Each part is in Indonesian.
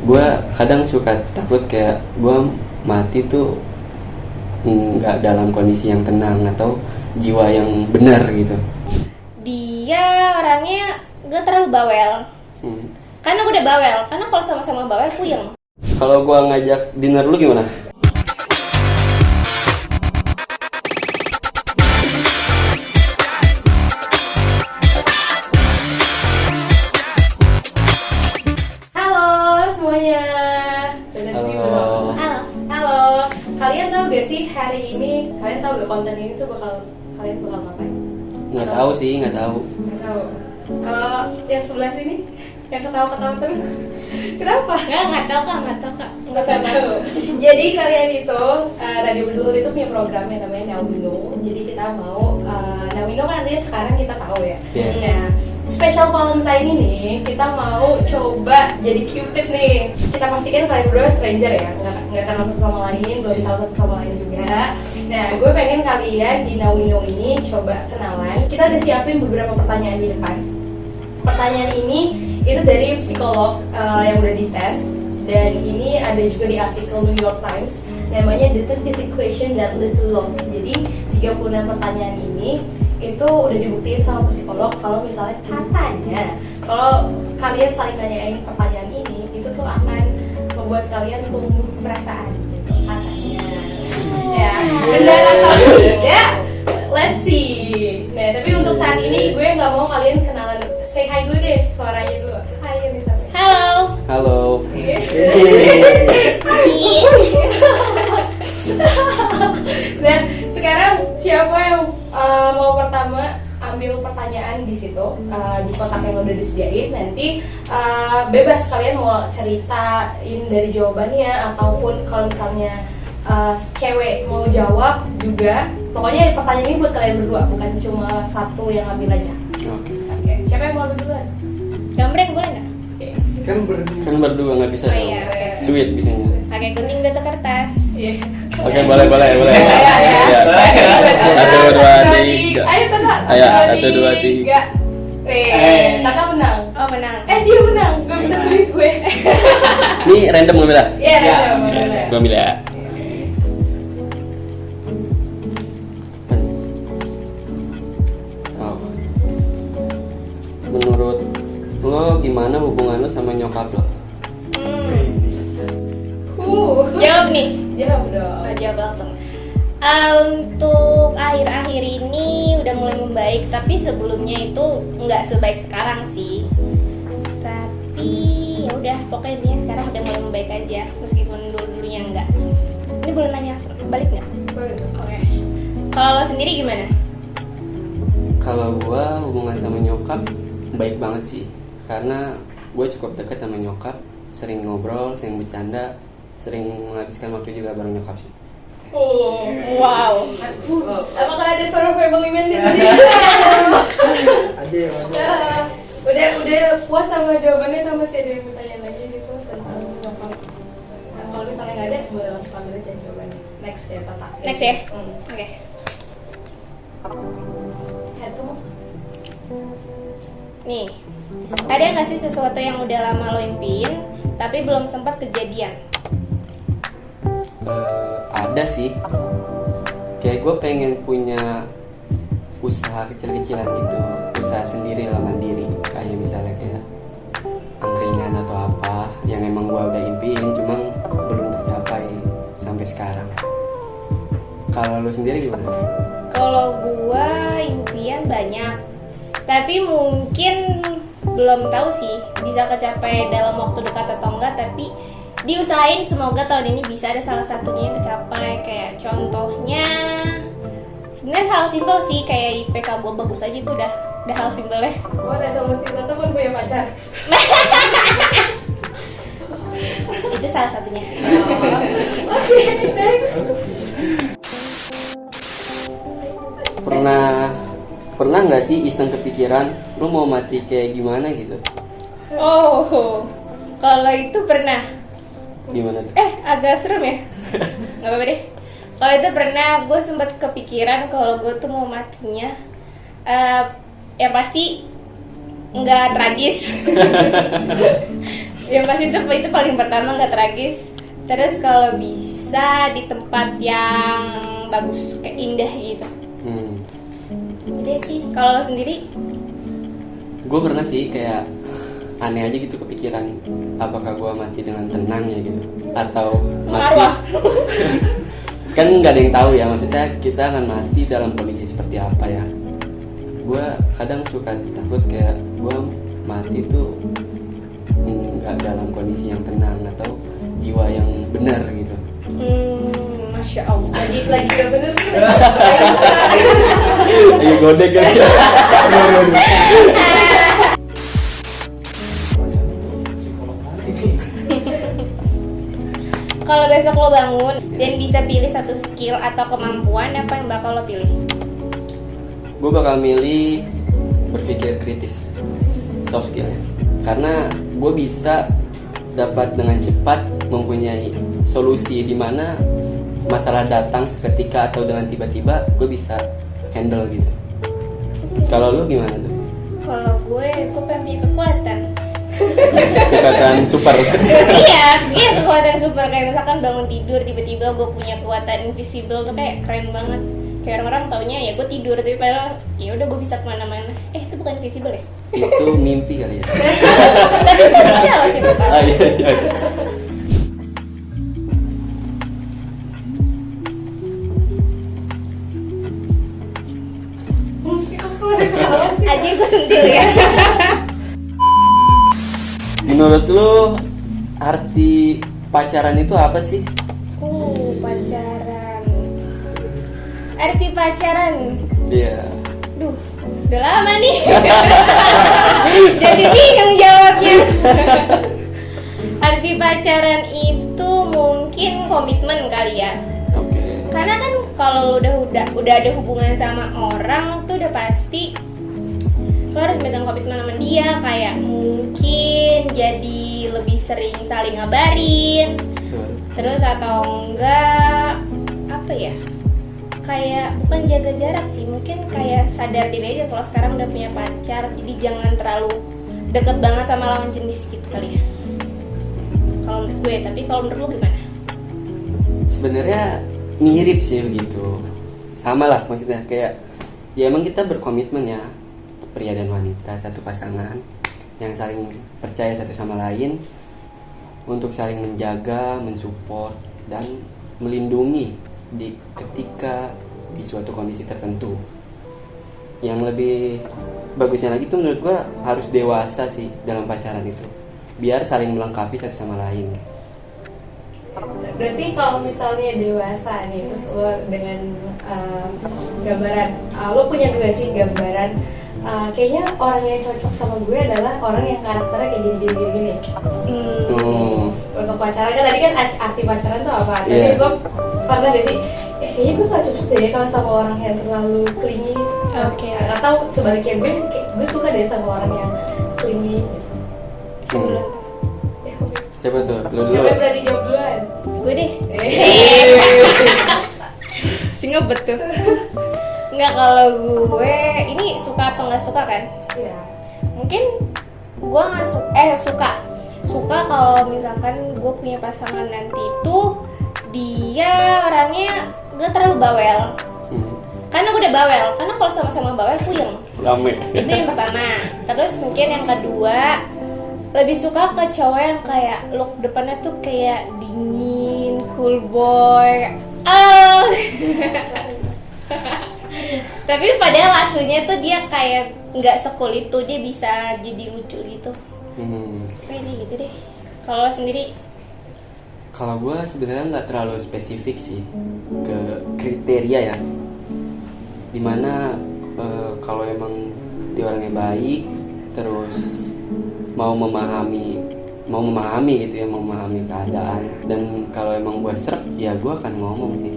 gue kadang suka takut kayak gue mati tuh nggak dalam kondisi yang tenang atau jiwa yang benar gitu. Dia orangnya gak terlalu bawel. Karena gue udah bawel, karena kalau sama-sama bawel puyeng. Kalau gue ngajak dinner lu gimana? Kalian tahu gak sih hari ini, kalian tahu gak konten ini tuh kalian bakal ngapain? Nggak tahu sih, nggak tahu. Kalau yang sebelah sini, yang ketawa-ketawa terus, kenapa? Nggak tahu kak. Nggak tahu. Jadi kalian itu, Radio Berdulur itu punya program yang namanya Nawino. Jadi kita mau, Nawino kan artinya sekarang kita tahu ya. Yeah. Nah, Special Valentine ini kita mau coba jadi Cupid nih. Kita pastikan kalian berdua stranger ya, nggak kenal satu sama lain, belum tahu satu sama lain juga. Nah, gue pengen kalian di Nawino ini coba kenalan. Kita udah siapin beberapa pertanyaan di depan. Pertanyaan ini itu dari psikolog yang udah dites, dan ini ada juga di artikel New York Times. Namanya The 36 Questions That Lead to Love. Jadi 36 pertanyaan ini itu udah dibuktiin sama psikolog kalau misalnya katanya kalau kalian saling nanyain pertanyaan ini itu tuh akan membuat kalian tumbuh perasaan gitu katanya. Ya, benar atau tidak? Let's see. Nah, tapi untuk saat ini gue nggak mau kalian kenalan. Say hi dulu deh, suaranya dulu. Hai Elisa. Halo. Halo. Dan sekarang siapa yang mau pertama ambil pertanyaan di situ di kotak yang udah disediain, nanti bebas kalian mau ceritain dari jawabannya ataupun kalau misalnya cewek mau jawab juga. Pokoknya pertanyaan ini buat kalian berdua, bukan cuma satu yang ambil aja. Oke. Siapa yang mau duluan? Gambreng boleh nggak? Kan berdua nggak bisa. Oh, iya, okay. Sweet bisanya. Pakai gunting batu kertas. Oke, boleh. Ya. 1, 2, 3. Ayo Tata. Ayo, 1, 2, 3. Tata menang. Oh menang. Dia menang. Gak bisa sulit gue. Ini random ngambil ya? Iya random. Gue ambil ya. Oh. Menurut lo gimana hubungan lo sama nyokap lo? Jawab nih. Jawab dong. Jawab langsung. Untuk akhir-akhir ini udah mulai membaik, tapi sebelumnya itu nggak sebaik sekarang sih. Tapi ya udah, pokoknya intinya sekarang udah mulai membaik aja, meskipun dulunya enggak. Ini boleh nanya balik nggak? Boleh. Oke. Kalau lo sendiri gimana? Kalau gue hubungan sama nyokap baik banget sih, karena gue cukup dekat sama nyokap, sering ngobrol, sering bercanda, sering menghabiskan waktu juga bareng nyokap sih. Oh, wow. Apakah ada suara family man di sini? Ada. Udah puas sama jawabannya atau masih ada yang bertanya lagi gitu tentang nyokap? Nah, kalau misalnya nggak ada, boleh langsung ambil aja jawabannya. Next ya, Tata. Next ya? Oke. Head kamu. Nih, ada nggak sih sesuatu yang udah lama lo impiin tapi belum sempat kejadian? Ada sih, kayak gue pengen punya usaha kecil-kecilan gitu, usaha sendiri lah, mandiri, kayak misalnya kayak angkringan atau apa yang emang gue udah impiin, cuma belum tercapai sampai sekarang. Kalau lu sendiri gimana? Kalau gue impian banyak, tapi mungkin belum tahu sih bisa kecapai dalam waktu dekat atau enggak, tapi diusahain semoga tahun ini bisa ada salah satunya yang tercapai. Kayak contohnya sebenarnya hal simpel sih, kayak IPK gue bagus aja itu udah hal simpelnya. Oh, resolusi Tata pun punya pacar. Itu salah satunya. Oke, next. Pernah nggak sih iseng kepikiran lu mau mati kayak gimana gitu? Oh, kalau itu pernah. Gimana tuh? Agak serem ya? Gak apa-apa deh. Kalau itu pernah, gue sempat kepikiran kalau gue tuh mau matinya ya pasti nggak tragis. Yang pasti itu paling pertama nggak tragis. Terus kalau bisa di tempat yang bagus, kayak indah gitu. Udah sih. Kalau lo sendiri? Gue pernah sih kayak aneh aja gitu kepikiran, apakah gue mati dengan tenang ya gitu, atau mati Marwah. kan nggak ada yang tahu ya, maksudnya kita akan mati dalam kondisi seperti apa ya. Gue kadang suka takut kayak gue mati tuh nggak dalam kondisi yang tenang atau jiwa yang benar gitu. Masya Allah. Lagi gak bener tuh. Lagi godek ya. Kalau besok lo bangun dan bisa pilih satu skill atau kemampuan, apa yang bakal lo pilih? Gue bakal milih berpikir kritis, soft skill ya. Karena gue bisa dapat dengan cepat mempunyai solusi di mana masalah datang seketika atau dengan tiba-tiba gue bisa handle gitu. Kalau lu gimana tuh? Kalau gue pengen punya kekuatan. Kekuatan super. iya kekuatan super, kayak misalkan bangun tidur tiba-tiba gue punya kekuatan invisible tuh kayak keren banget. Kayak orang-orang taunya ya gue tidur tapi padahal ya udah gue bisa kemana-mana. Itu bukan invisible ya? Itu mimpi kali ya. Tapi itu bisa loh siapa tahu. Iya. Aja gue sentil ya. Menurut lu arti pacaran itu apa sih? Pacaran. Arti pacaran. Iya. Duh, udah lama nih. Jadi bingung jawabnya. Arti pacaran itu mungkin komitmen kali ya. Oke. Karena kan kalau udah ada hubungan sama orang tuh udah pasti lo harus megang komitmen sama dia, kayak mungkin jadi lebih sering saling ngabarin. Terus atau enggak apa ya? Kayak bukan jaga jarak sih, mungkin kayak sadar diri aja kalau sekarang udah punya pacar, jadi jangan terlalu deket banget sama lawan jenis gitu kali ya. Kalau menurut gue, tapi kalau menurut lo gimana? Sebenarnya mirip sih begitu. Sama lah maksudnya, kayak ya emang kita berkomitmen ya, pria dan wanita, satu pasangan yang saling percaya satu sama lain untuk saling menjaga, mensupport dan melindungi ketika di suatu kondisi tertentu. Yang lebih bagusnya lagi tuh menurut gua harus dewasa sih dalam pacaran itu, biar saling melengkapi satu sama lain. Berarti kalau misalnya dewasa nih, terus lo dengan gambaran, lo punya gak sih gambaran kayaknya orang yang cocok sama gue adalah orang yang karakternya kayak gini. Untuk pacaran kan tadi kan arti pacaran tuh apa? Tapi gue pernah gak sih, kayaknya gue gak cocok deh kalau sama orang yang terlalu clingy. Atau sebaliknya gue suka deh sama orang yang clingy. Siapa tuh? Lu dulu. Siapa yang berani jawab duluan? Gue deh. Si ngebet tuh. Enggak, kalau gue ini suka atau nggak suka kan? Iya. Mungkin gue nggak suka kalau misalkan gue punya pasangan nanti tuh dia orangnya gak terlalu bawel. Karena gue udah bawel, karena kalau sama-sama bawel puyeng. Rame. Itu yang pertama. Terus mungkin yang kedua, lebih suka ke cowok yang kayak look depannya tuh kayak dingin, cool boy. Tapi padahal aslinya tuh dia kayak nggak sekul itu, dia bisa jadi lucu gitu. Kayaknya gitu deh. Kalau sendiri? Kalau gue sebenarnya nggak terlalu spesifik sih ke kriteria ya. Dimana kalau emang dia orangnya baik, terus mau memahami gitu ya, memahami keadaan, dan kalau emang gue srek ya gue akan ngomong sih.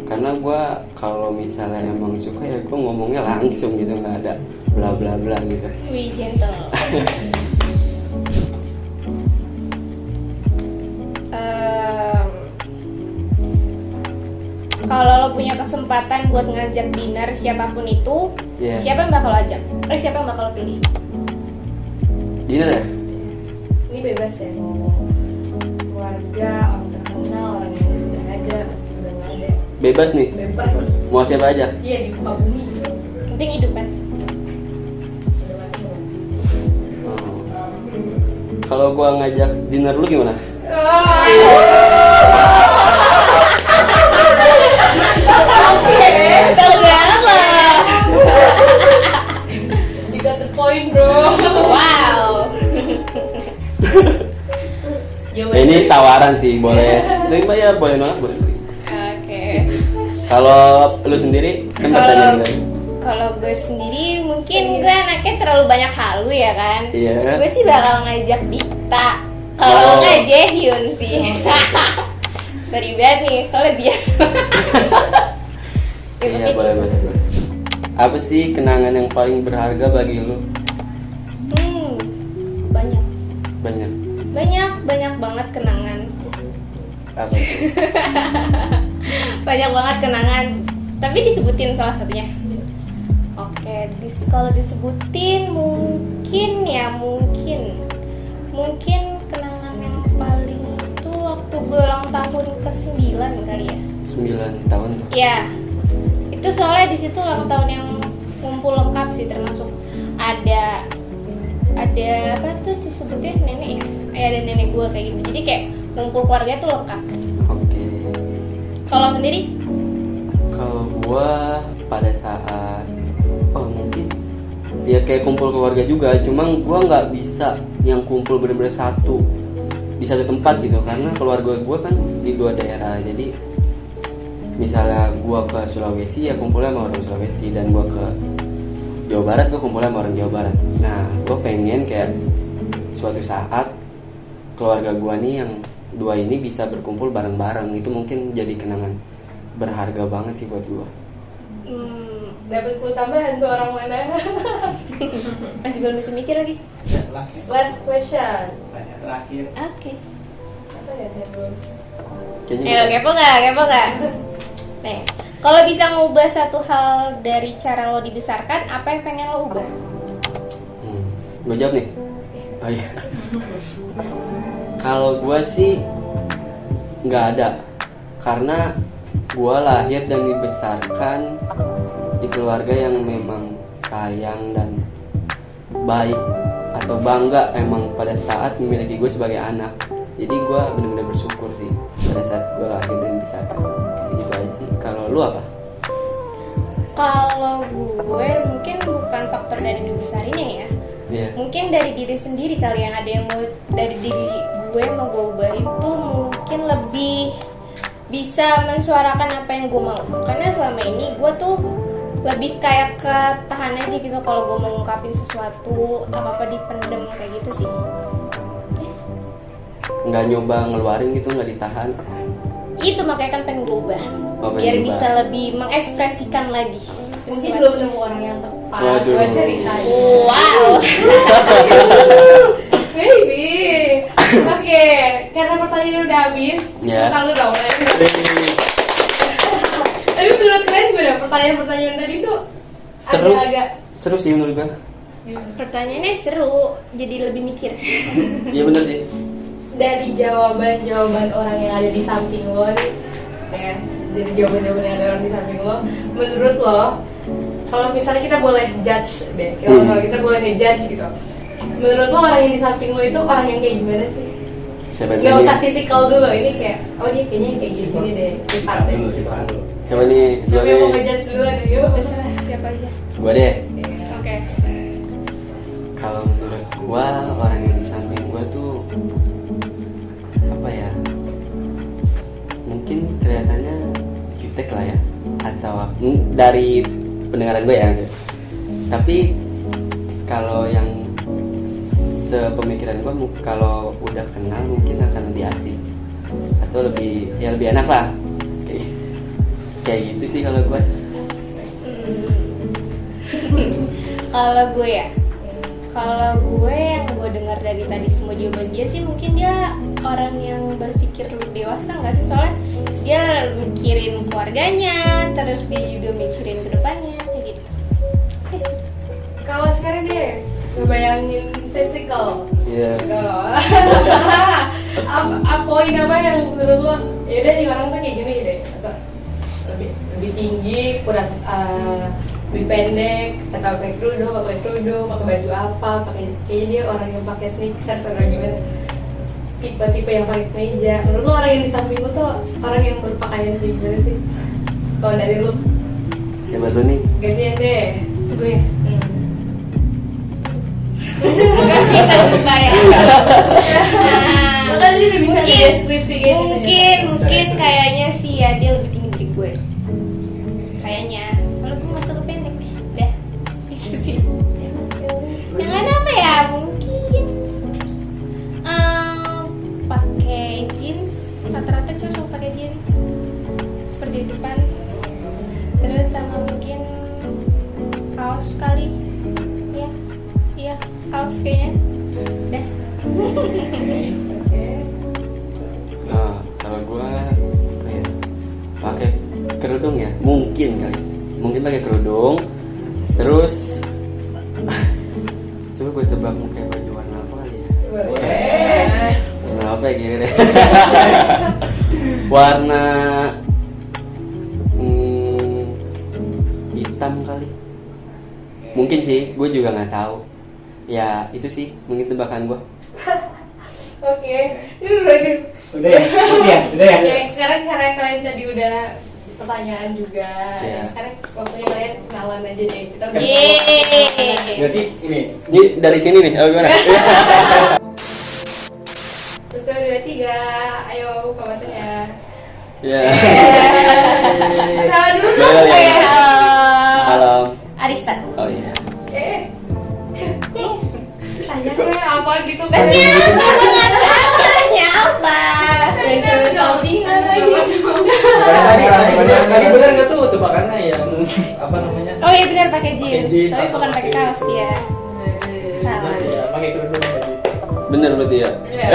Karena gue kalau misalnya emang suka ya gue ngomongnya langsung gitu, nggak ada bla bla bla gitu. Wih, gentle. Kalau lo punya kesempatan buat ngajak dinner siapapun itu, siapa yang bakal lo ajak? Siapa yang bakal lo pilih? Dinner ya? ini bebas ya mau keluarga, orang terkenal, orang yang udah ada, masih udah nggak ada, Bebas nih. bebas. Mau siapa aja? Iya di muka bumi gitu. Penting hidup kan. Oh. Kalau gua ngajak dinner lu gimana? Tahu banget lah. You got the point bro. Wow. Ini tawaran sih, boleh terima ya, boleh nolak, boleh terima. Oke. Kalau lu sendiri kan pertanyaan gue. Kalau gue sendiri mungkin gue anaknya terlalu banyak halu ya kan. Iya. Gue sih bakal ngajak Dita. Kalau nggak Jaehyun sih. Sorry banget nih, soalnya biasa. Iya, boleh. Apa sih kenangan yang paling berharga bagi lu? Banyak. Banyak. Banget kenangan. Apa tuh? Banyak banget kenangan. Tapi disebutin salah satunya. Oke, kalau disebutin mungkin kenangan yang paling itu waktu gue ulang tahun ke-9 kali ya. 9 tahun. Ya, itu soalnya di situ ulang tahun yang ngumpul lengkap sih, termasuk ada apa tuh disebutnya nenek ya, ada nenek gue kayak gitu. Jadi kayak ngumpul keluarga tuh lengkap. Oke. Kalau sendiri? Kalau gua pada saat mungkin ya kayak kumpul keluarga juga, cuma gua nggak bisa yang kumpul bener-bener di satu tempat gitu, karena keluarga gua kan di 2 daerah. Jadi misalnya gua ke Sulawesi ya kumpulnya sama orang Sulawesi, dan gua ke Jawa Barat gua kumpulnya sama orang Jawa Barat. Nah, gua pengen kayak suatu saat keluarga gua nih yang 2 ini bisa berkumpul bareng-bareng. Itu mungkin jadi kenangan berharga banget sih buat gua. Dapat clue tambahan tuh orang mana? Masih belum bisa mikir lagi. Last question. Pertanyaan terakhir. Oke. Apa ya bro? Kayaknya Ayo, kepo gak? Nih, kalau bisa ngubah satu hal dari cara lo dibesarkan, apa yang pengen lo ubah? Gue jawab nih. Oh iya. Kalau gue sih nggak ada, karena gue lahir dan dibesarkan di keluarga yang memang sayang dan baik atau bangga emang pada saat memiliki gue sebagai anak. Jadi gue benar-benar bersyukur sih pada saat gue lahir dan dibesarkan. Kayak gitu aja sih. Kalau lu apa? Kalau gue mungkin bukan faktor dari dibesarinnya ya. Iya. Mungkin dari diri sendiri kali, yang ada yang mau dari diri gue mau gue ubah itu mungkin lebih bisa mensuarakan apa yang gue mau. Karena selama ini gue tuh lebih kayak ketahan aja gitu, kalau gue mau ngungkapin sesuatu apa-apa dipendem kayak gitu sih. Nggak nyoba ngeluarin gitu, nggak ditahan. Itu makanya kan pengen gue ubah, Oh, pengen biar ubah. bisa lebih mengekspresikan lagi Mungkin sesuatu. belum nemu orang yang tepat Waduh. buat ceritain. Wow. Maybe. Oke, karena pertanyaannya udah habis, Ya. kita lu dong. Tapi menurut kalian gimana? Pertanyaan-pertanyaan tadi tuh Seru. agak-agak Seru sih menurut gue. Pertanyaannya seru, jadi lebih mikir. Iya bener sih. dari jawaban-jawaban orang yang ada di samping lo nih, ya, dari jawaban-jawaban yang ada orang di samping lo, menurut lo, kalau misalnya kita boleh judge deh, kalau kita boleh ngejudge gitu, menurut lo orang yang di samping lo itu orang yang kayak gimana sih? Siapa Gak nih? usah fisikal dulu, ini kayak, oh dia kayaknya kayak gini deh, sifatnya. Sifat dulu. Siapa nih? Siapa yang mau ngejudge duluan? Yuk. Terserah siapa aja. Gua deh. Oke. Kalau menurut gua orang yang di samping gua tuh apa ya? Mungkin kelihatannya jutek lah ya, atau dari pendengaran gue ya. Tapi kalau yang sepemikiran gua, kalau udah kenal mungkin akan lebih asik atau lebih enak lah. Kayak gitu sih kalau gua. Kalau gue yang gue dengar dari tadi semua jawaban dia sih, mungkin dia orang yang berpikir lebih dewasa nggak sih, soalnya dia mikirin keluarganya, terus dia juga mikirin kedepannya kayak gitu. Oke sih. Kalau sekarang deh, ngebayangin physical. Iya. Poin apa yang menurut lo yaudah nih orang tuh kayak gini deh, atau lebih tinggi, kurang lebih pendek, atau pakai kerudung, pakai baju apa, kayaknya dia orang yang pakai sneakers atau gimana, tipe-tipe yang pakai kemeja. Menurut lo orang yang di samping lo tuh orang yang berpakaian kayak gimana sih? Kalau dari lo? Siapa lu nih? Gantian deh. Gue Gak bisa kebayang. Lo kan dia udah bisa deskripsiin. Mungkin kayaknya sih ya dia lebih tinggi dari gue. Kayaknya. Soalnya gue masuk ke pendek. Dah. Itu sih. Yang lain apa ya? Mungkin pakai jeans. Rata-rata cowok suka pakai jeans. Seperti di depan. Terus sama mungkin kaos kali. Iya, kaos kayaknya. Dah. Nah, kalau gua apa ya? Pakai kerudung ya? Mungkin kali. Mungkin pakai kerudung. Terus coba gue tebak mau pakai baju warna apa kali ya? Warna apa ya gini deh? Warna hitam kali. Mungkin sih, gue juga nggak tahu. Ya itu sih mungkin tebakan gue. Oke, ini udah Udah ya? ya. Sekarang karena kalian tadi udah pertanyaan juga, Iya. sekarang waktunya kalian kenalan aja deh. Kita udah Yeay. Berarti ini Ini dari sini nih, oh gimana? 1, 2, 3, ayo buka matanya. Ya. Kenalan dulu dong. Boleh, ya. Halo. Halo. Arista. Oh iya. Tanya kayak apa gitu kan? Tanya apa? Yang cewek saltingan lagi. tadi benar nggak tuh tebakannya yang apa namanya? Oh iya benar pakai jeans, Pakai jeans tapi atau bukan pakai pakai- kaos dia. Salah. Ya, pakai kerudung tadi. Bener berarti ya. Iya.